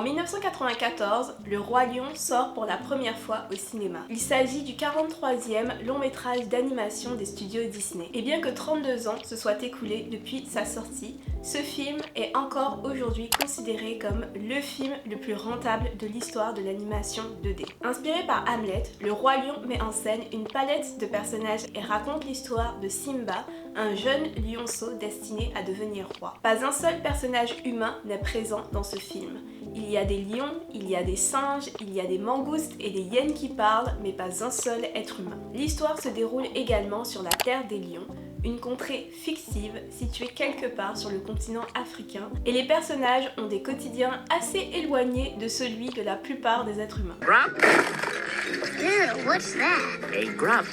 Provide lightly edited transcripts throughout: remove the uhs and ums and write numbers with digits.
En 1994, Le Roi Lion sort pour la première fois au cinéma. Il s'agit du 43e long métrage d'animation des studios Disney. Et bien que 32 ans se soient écoulés depuis sa sortie, ce film est encore aujourd'hui considéré comme le film le plus rentable de l'histoire de l'animation 2D. Inspiré par Hamlet, Le Roi Lion met en scène une palette de personnages et raconte l'histoire de Simba, un jeune lionceau destiné à devenir roi. Pas un seul personnage humain n'est présent dans ce film. Il y a des lions, il y a des singes, il y a des mangoustes et des hyènes qui parlent, mais pas un seul être humain. L'histoire se déroule également sur la Terre des Lions, une contrée fictive située quelque part sur le continent africain, et les personnages ont des quotidiens assez éloignés de celui de la plupart des êtres humains. What's that? A grub.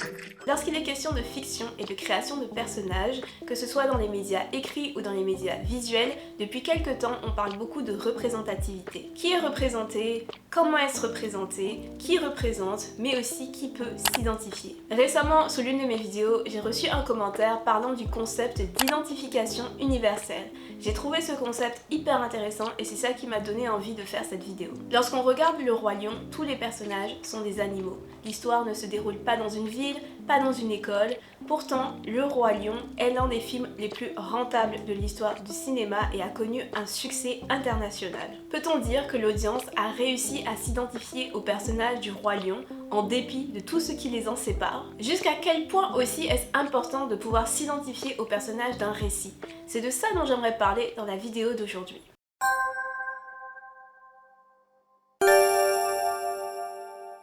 Lorsqu'il est question de fiction et de création de personnages, que ce soit dans les médias écrits ou dans les médias visuels, depuis quelque temps on parle beaucoup de représentativité. Qui est représenté? Comment est-ce représenté? Qui représente? Mais aussi qui peut s'identifier. Récemment, sur l'une de mes vidéos, j'ai reçu un commentaire parlant du concept d'identification universelle. J'ai trouvé ce concept hyper intéressant et c'est ça qui m'a donné envie de faire cette vidéo. Lorsqu'on regarde Le Roi Lion, tous les personnages sont des animaux. L'histoire ne se déroule pas dans une ville, pas dans une école. Pourtant, Le Roi Lion est l'un des films les plus rentables de l'histoire du cinéma et a connu un succès international. Peut-on dire que l'audience a réussi à s'identifier au personnage du Roi Lion en dépit de tout ce qui les en sépare? Jusqu'à quel point aussi est-ce important de pouvoir s'identifier au personnage d'un récit? C'est de ça dont j'aimerais parler dans la vidéo d'aujourd'hui.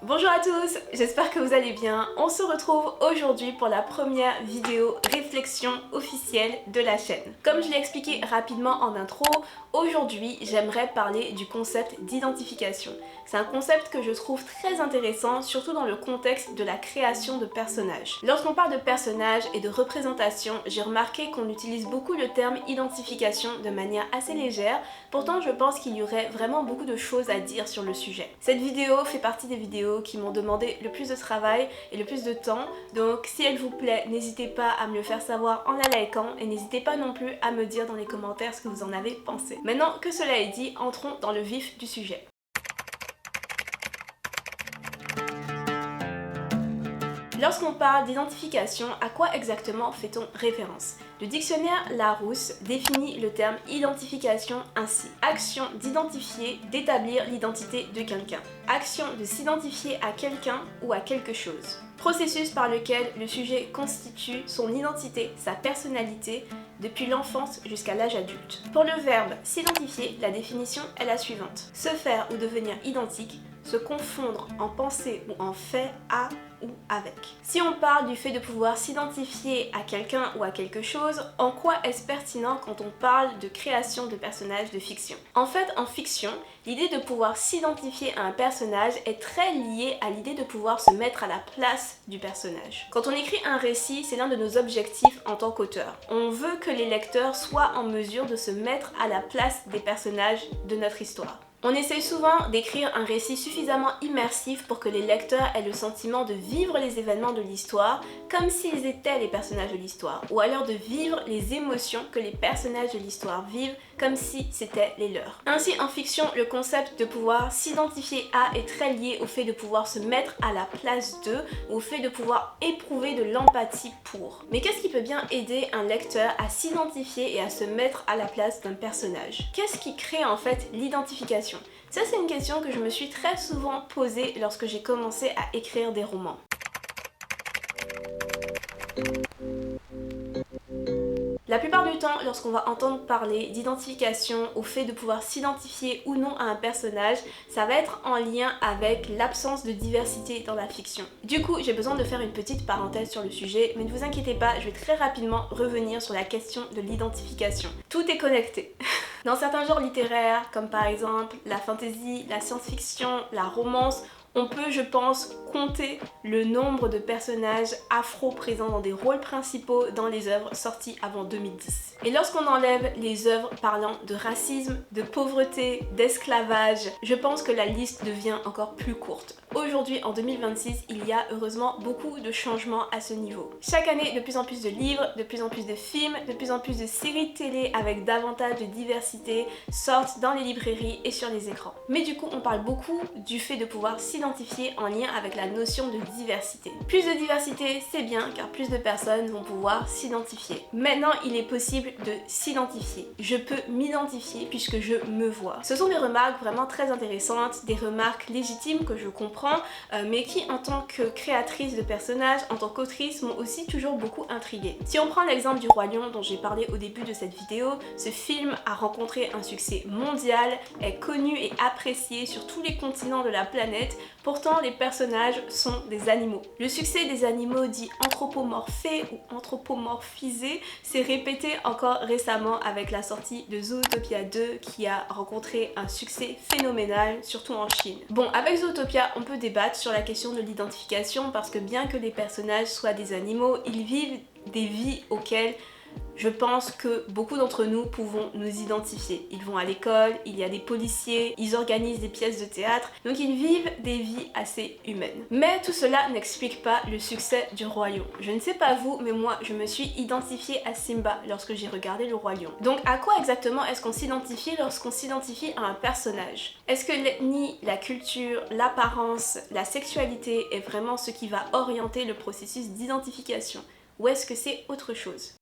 Bonjour à tous, j'espère que vous allez bien. On se retrouve aujourd'hui pour la première vidéo réflexion officielle de la chaîne. Comme je l'ai expliqué rapidement en intro, aujourd'hui j'aimerais parler du concept d'identification. C'est un concept que je trouve très intéressant, surtout dans le contexte de la création de personnages. Lorsqu'on parle de personnages et de représentation, j'ai remarqué qu'on utilise beaucoup le terme identification de manière assez légère, pourtant je pense qu'il y aurait vraiment beaucoup de choses à dire sur le sujet. Cette vidéo fait partie des vidéos qui m'ont demandé le plus de travail et le plus de temps, donc si elle vous plaît, n'hésitez pas à me le faire savoir en la likant et n'hésitez pas non plus à me dire dans les commentaires ce que vous en avez pensé. Maintenant que cela est dit, entrons dans le vif du sujet. Lorsqu'on parle d'identification, à quoi exactement fait-on référence? Le dictionnaire Larousse définit le terme identification ainsi: action d'identifier, d'établir l'identité de quelqu'un. Action de s'identifier à quelqu'un ou à quelque chose. Processus par lequel le sujet constitue son identité, sa personnalité, depuis l'enfance jusqu'à l'âge adulte. Pour le verbe s'identifier, la définition est la suivante: se faire ou devenir identique, se confondre en pensée ou en fait à ou avec. Si on parle du fait de pouvoir s'identifier à quelqu'un ou à quelque chose, en quoi est-ce pertinent quand on parle de création de personnages de fiction? En fait, en fiction, l'idée de pouvoir s'identifier à un personnage est très liée à l'idée de pouvoir se mettre à la place du personnage. Quand on écrit un récit, c'est l'un de nos objectifs en tant qu'auteur. On veut que les lecteurs soient en mesure de se mettre à la place des personnages de notre histoire. On essaie souvent d'écrire un récit suffisamment immersif pour que les lecteurs aient le sentiment de vivre les événements de l'histoire comme s'ils étaient les personnages de l'histoire, ou alors de vivre les émotions que les personnages de l'histoire vivent comme si c'était les leurs. Ainsi, en fiction, le concept de pouvoir s'identifier à est très lié au fait de pouvoir se mettre à la place d'eux, au fait de pouvoir éprouver de l'empathie pour. Mais qu'est-ce qui peut bien aider un lecteur à s'identifier et à se mettre à la place d'un personnage? Qu'est-ce qui crée en fait l'identification? Ça, c'est une question que je me suis très souvent posée lorsque j'ai commencé à écrire des romans. La plupart du temps, lorsqu'on va entendre parler d'identification, au fait de pouvoir s'identifier ou non à un personnage, ça va être en lien avec l'absence de diversité dans la fiction. Du coup, j'ai besoin de faire une petite parenthèse sur le sujet, mais ne vous inquiétez pas, je vais très rapidement revenir sur la question de l'identification. Tout est connecté. Dans certains genres littéraires, comme par exemple la fantasy, la science-fiction, la romance, On peut, je pense, compter le nombre de personnages afro présents dans des rôles principaux dans les œuvres sorties avant 2010. Et lorsqu'on enlève les œuvres parlant de racisme, de pauvreté, d'esclavage, je pense que la liste devient encore plus courte. Aujourd'hui, en 2026, il y a heureusement beaucoup de changements à ce niveau. Chaque année, de plus en plus de livres, de plus en plus de films, de plus en plus de séries télé avec davantage de diversité sortent dans les librairies et sur les écrans. Mais du coup, on parle beaucoup du fait de pouvoir s'identifier en lien avec la notion de diversité. Plus de diversité, c'est bien car plus de personnes vont pouvoir s'identifier. Maintenant, il est possible de s'identifier. Je peux m'identifier puisque je me vois. Ce sont des remarques vraiment très intéressantes, des remarques légitimes que je comprends, mais qui en tant que créatrice de personnages, en tant qu'autrice, m'ont aussi toujours beaucoup intriguée. Si on prend l'exemple du Roi Lion dont j'ai parlé au début de cette vidéo, ce film a rencontré un succès mondial, est connu et apprécié sur tous les continents de la planète, pourtant les personnages sont des animaux. Le succès des animaux dits anthropomorphés ou anthropomorphisés s'est répété encore récemment avec la sortie de Zootopia 2 qui a rencontré un succès phénoménal, surtout en Chine. Bon, avec Zootopia, on peut débattre sur la question de l'identification parce que bien que les personnages soient des animaux, ils vivent des vies auxquelles je pense que beaucoup d'entre nous pouvons nous identifier. Ils vont à l'école, il y a des policiers, ils organisent des pièces de théâtre, donc ils vivent des vies assez humaines. Mais tout cela n'explique pas le succès du Roi Lion. Je ne sais pas vous, mais moi je me suis identifiée à Simba lorsque j'ai regardé le Roi Lion. Donc à quoi exactement est-ce qu'on s'identifie lorsqu'on s'identifie à un personnage? Est-ce que l'ethnie, la culture, l'apparence, la sexualité est vraiment ce qui va orienter le processus d'identification? Ou est-ce que c'est autre chose?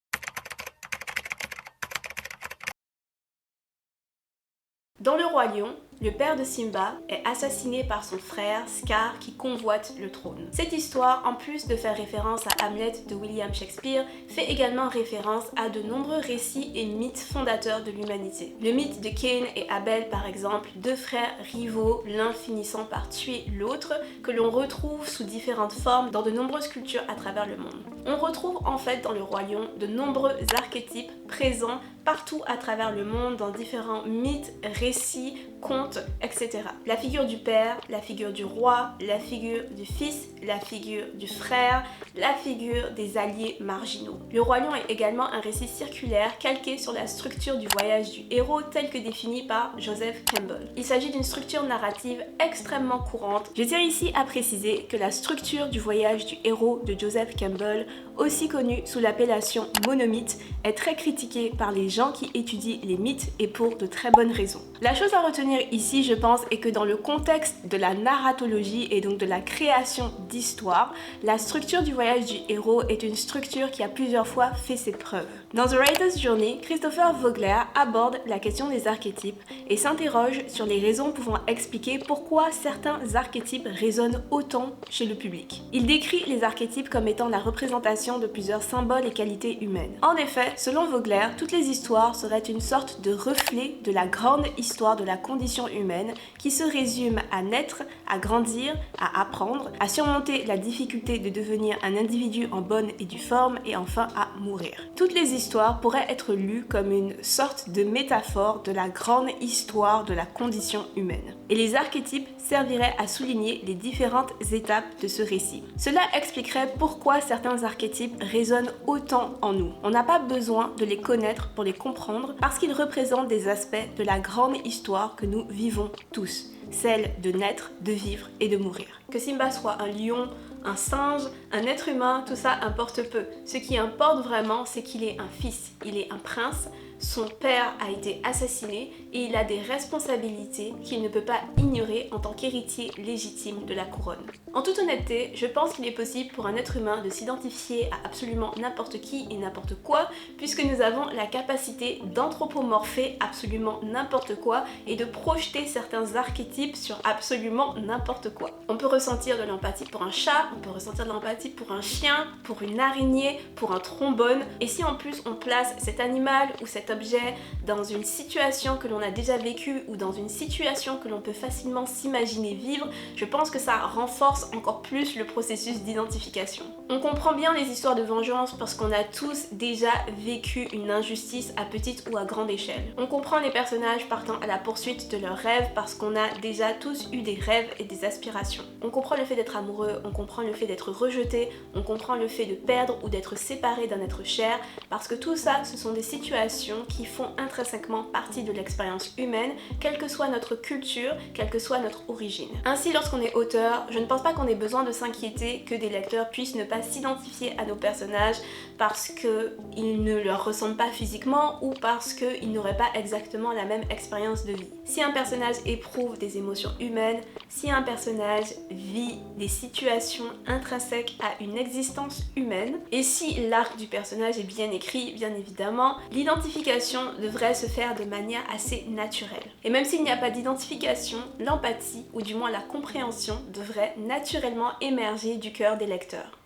Dans le Roi Lion, le père de Simba est assassiné par son frère Scar qui convoite le trône. Cette histoire, en plus de faire référence à Hamlet de William Shakespeare, fait également référence à de nombreux récits et mythes fondateurs de l'humanité. Le mythe de Cain et Abel par exemple, deux frères rivaux, l'un finissant par tuer l'autre, que l'on retrouve sous différentes formes dans de nombreuses cultures à travers le monde. On retrouve en fait dans le Roi Lion de nombreux archétypes présents partout à travers le monde dans différents mythes, récits, contes, etc. La figure du père, la figure du roi, la figure du fils, la figure du frère, la figure des alliés marginaux. Le Roi Lion est également un récit circulaire calqué sur la structure du voyage du héros tel que défini par Joseph Campbell. Il s'agit d'une structure narrative extrêmement courante. Je tiens ici à préciser que la structure du voyage du héros de Joseph Campbell, aussi connue sous l'appellation monomythe, est très critiquée par les gens qui étudient les mythes et pour de très bonnes raisons. La chose à retenir ici, je pense, est que dans le contexte de la narratologie et donc de la création d'histoires, la structure du voyage du héros est une structure qui a plusieurs fois fait ses preuves. Dans The Writer's Journey, Christopher Vogler aborde la question des archétypes et s'interroge sur les raisons pouvant expliquer pourquoi certains archétypes résonnent autant chez le public. Il décrit les archétypes comme étant la représentation de plusieurs symboles et qualités humaines. En effet, selon Vogler, toutes les histoires seraient une sorte de reflet de la grande histoire de la condition humaine qui se résume à naître, à grandir, à apprendre, à surmonter la difficulté de devenir un individu en bonne et due forme et enfin à mourir. Toutes les histoires pourraient être lues comme une sorte de métaphore de la grande histoire de la condition humaine. Et les archétypes serviraient à souligner les différentes étapes de ce récit. Cela expliquerait pourquoi certains archétypes résonnent autant en nous. On n'a pas besoin de les connaître pour les comprendre parce qu'ils représentent des aspects de la grande histoire que nous vivons tous, celle de naître, de vivre et de mourir. Que Simba soit un lion, un singe, un être humain, tout ça importe peu. Ce qui importe vraiment, c'est qu'il est un fils, il est un prince, son père a été assassiné et il a des responsabilités qu'il ne peut pas ignorer en tant qu'héritier légitime de la couronne. En toute honnêteté, je pense qu'il est possible pour un être humain de s'identifier à absolument n'importe qui et n'importe quoi, puisque nous avons la capacité d'anthropomorpher absolument n'importe quoi et de projeter certains archétypes sur absolument n'importe quoi. On peut ressentir de l'empathie pour un chat, on peut ressentir de l'empathie pour un chien, pour une araignée, pour un trombone, et si en plus on place cet animal ou cet objet dans une situation que l'on a déjà vécue ou dans une situation que l'on peut facilement s'imaginer vivre, je pense que ça renforce encore plus le processus d'identification. On comprend bien les histoires de vengeance parce qu'on a tous déjà vécu une injustice à petite ou à grande échelle. On comprend les personnages partant à la poursuite de leurs rêves parce qu'on a déjà tous eu des rêves et des aspirations. On comprend le fait d'être amoureux, on comprend le fait d'être rejeté, on comprend le fait de perdre ou d'être séparé d'un être cher, parce que tout ça, ce sont des situations qui font intrinsèquement partie de l'expérience humaine, quelle que soit notre culture, quelle que soit notre origine. Ainsi, lorsqu'on est auteur, je ne pense pas qu'on ait besoin de s'inquiéter que des lecteurs puissent ne pas s'identifier à nos personnages parce qu'ils ne leur ressemblent pas physiquement ou parce qu'ils n'auraient pas exactement la même expérience de vie. Si un personnage éprouve des émotions humaines, si un personnage vit des situations intrinsèques à une existence humaine, et si l'arc du personnage est bien écrit, bien évidemment, l'identification devrait se faire de manière assez naturelle. Et même s'il n'y a pas d'identification, l'empathie, ou du moins la compréhension, devrait naturellement émerger du cœur des lecteurs.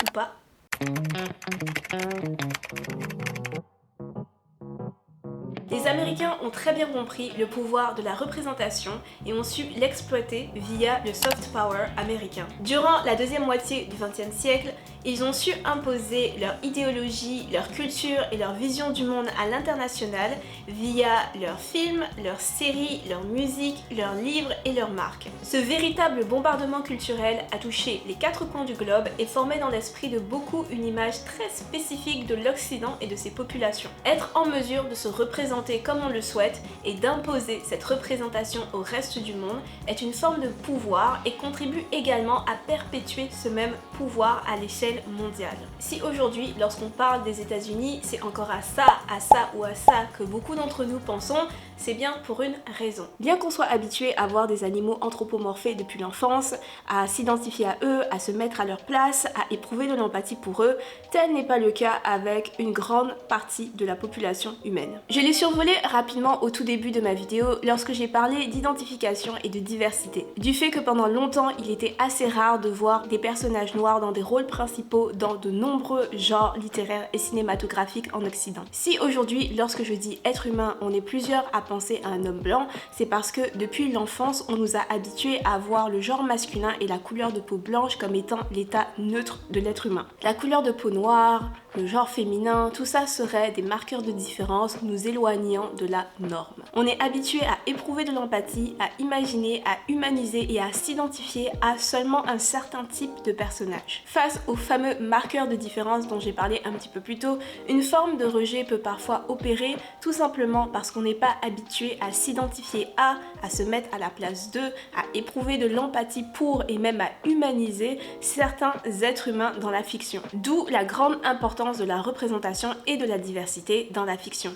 Ou pas. Les Américains ont très bien compris le pouvoir de la représentation et ont su l'exploiter via le soft power américain. Durant la deuxième moitié du XXe siècle, ils ont su imposer leur idéologie, leur culture et leur vision du monde à l'international via leurs films, leurs séries, leur musique, leurs livres et leurs marques. Ce véritable bombardement culturel a touché les quatre coins du globe et formé dans l'esprit de beaucoup une image très spécifique de l'Occident et de ses populations. Être en mesure de se représenter comme on le souhaite et d'imposer cette représentation au reste du monde est une forme de pouvoir et contribue également à perpétuer ce même pouvoir à l'échelle mondiale. Si aujourd'hui, lorsqu'on parle des États-Unis, c'est encore à ça ou à ça que beaucoup d'entre nous pensons, c'est bien pour une raison. Bien qu'on soit habitué à voir des animaux anthropomorphés depuis l'enfance, à s'identifier à eux, à se mettre à leur place, à éprouver de l'empathie pour eux, tel n'est pas le cas avec une grande partie de la population humaine. Je l'ai survolé rapidement au tout début de ma vidéo lorsque j'ai parlé d'identification et de diversité. Du fait que pendant longtemps, il était assez rare de voir des personnages noirs dans des rôles principaux dans de nombreux genres littéraires et cinématographiques en Occident. Si aujourd'hui, lorsque je dis être humain, on est plusieurs à penser à un homme blanc, c'est parce que depuis l'enfance, on nous a habitués à voir le genre masculin et la couleur de peau blanche comme étant l'état neutre de l'être humain. La couleur de peau noire, le genre féminin, tout ça serait des marqueurs de différence nous éloignant de la norme. On est habitué à éprouver de l'empathie, à imaginer, à humaniser et à s'identifier à seulement un certain type de personnage. Face aux fameux marqueurs de différence dont j'ai parlé un petit peu plus tôt, une forme de rejet peut parfois opérer tout simplement parce qu'on n'est pas habitué à s'identifier à se mettre à la place d'eux, à éprouver de l'empathie pour et même à humaniser certains êtres humains dans la fiction. D'où la grande importance de la représentation et de la diversité dans la fiction.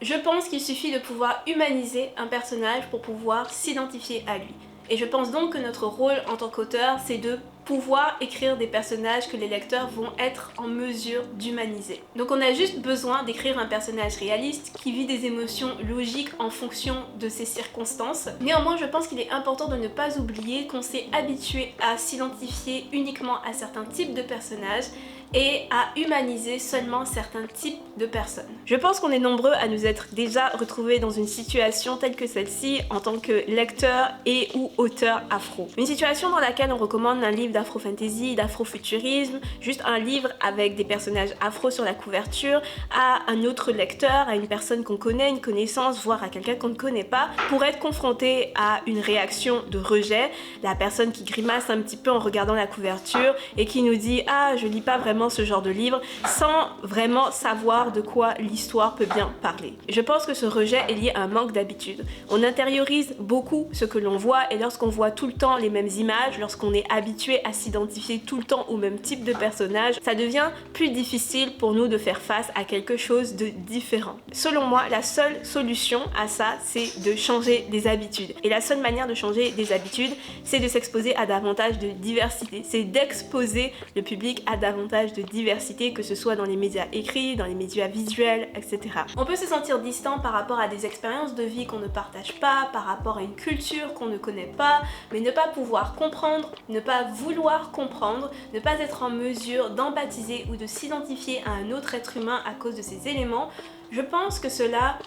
Je pense qu'il suffit de pouvoir humaniser un personnage pour pouvoir s'identifier à lui. Et je pense donc que notre rôle en tant qu'auteur, c'est de pouvoir écrire des personnages que les lecteurs vont être en mesure d'humaniser. Donc on a juste besoin d'écrire un personnage réaliste qui vit des émotions logiques en fonction de ses circonstances. Néanmoins, je pense qu'il est important de ne pas oublier qu'on s'est habitué à s'identifier uniquement à certains types de personnages et à humaniser seulement certains types de personnes. Je pense qu'on est nombreux à nous être déjà retrouvés dans une situation telle que celle-ci en tant que lecteur et ou auteur afro. Une situation dans laquelle on recommande un livre d'afro-fantasy, d'afro-futurisme, juste un livre avec des personnages afro sur la couverture, à un autre lecteur, à une personne qu'on connaît, une connaissance, voire à quelqu'un qu'on ne connaît pas, pour être confronté à une réaction de rejet, la personne qui grimace un petit peu en regardant la couverture et qui nous dit « Ah, je lis pas vraiment ce genre de livre » sans vraiment savoir de quoi l'histoire peut bien parler. Je pense que ce rejet est lié à un manque d'habitude. On intériorise beaucoup ce que l'on voit et lorsqu'on voit tout le temps les mêmes images, lorsqu'on est habitué à s'identifier tout le temps au même type de personnage, ça devient plus difficile pour nous de faire face à quelque chose de différent. Selon moi, la seule solution à ça, c'est de changer des habitudes. Et la seule manière de changer des habitudes, c'est de s'exposer à davantage de diversité. C'est d'exposer le public à davantage de diversité, que ce soit dans les médias écrits, dans les médias visuels, etc. On peut se sentir distant par rapport à des expériences de vie qu'on ne partage pas, par rapport à une culture qu'on ne connaît pas, mais ne pas pouvoir comprendre, ne pas vouloir comprendre, ne pas être en mesure d'empathiser ou de s'identifier à un autre être humain à cause de ces éléments, je pense que cela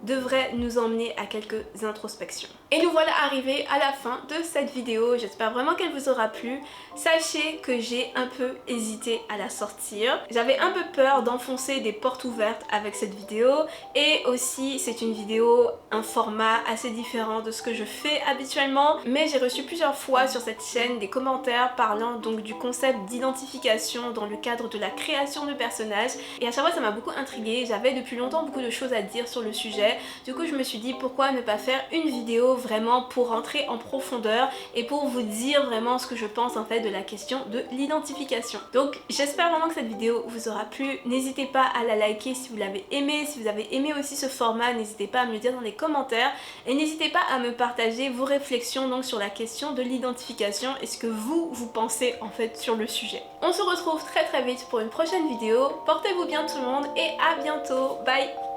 devrait nous emmener à quelques introspections. Et nous voilà arrivés à la fin de cette vidéo, j'espère vraiment qu'elle vous aura plu. Sachez que j'ai un peu hésité à la sortir. J'avais un peu peur d'enfoncer des portes ouvertes avec cette vidéo et aussi c'est une vidéo, un format assez différent de ce que je fais habituellement, mais j'ai reçu plusieurs fois sur cette chaîne des commentaires parlant donc du concept d'identification dans le cadre de la création de personnages et à chaque fois ça m'a beaucoup intriguée. J'avais depuis longtemps beaucoup de choses à dire sur le sujet, du coup je me suis dit pourquoi ne pas faire une vidéo vraiment pour rentrer en profondeur et pour vous dire vraiment ce que je pense en fait de la question de l'identification. Donc j'espère vraiment que cette vidéo vous aura plu. N'hésitez pas à la liker si vous l'avez aimé. Si vous avez aimé aussi ce format, n'hésitez pas à me le dire dans les commentaires et n'hésitez pas à me partager vos réflexions donc sur la question de l'identification et ce que vous pensez en fait sur le sujet. On se retrouve très vite pour une prochaine vidéo. Portez-vous bien tout le monde et à bientôt. Bye.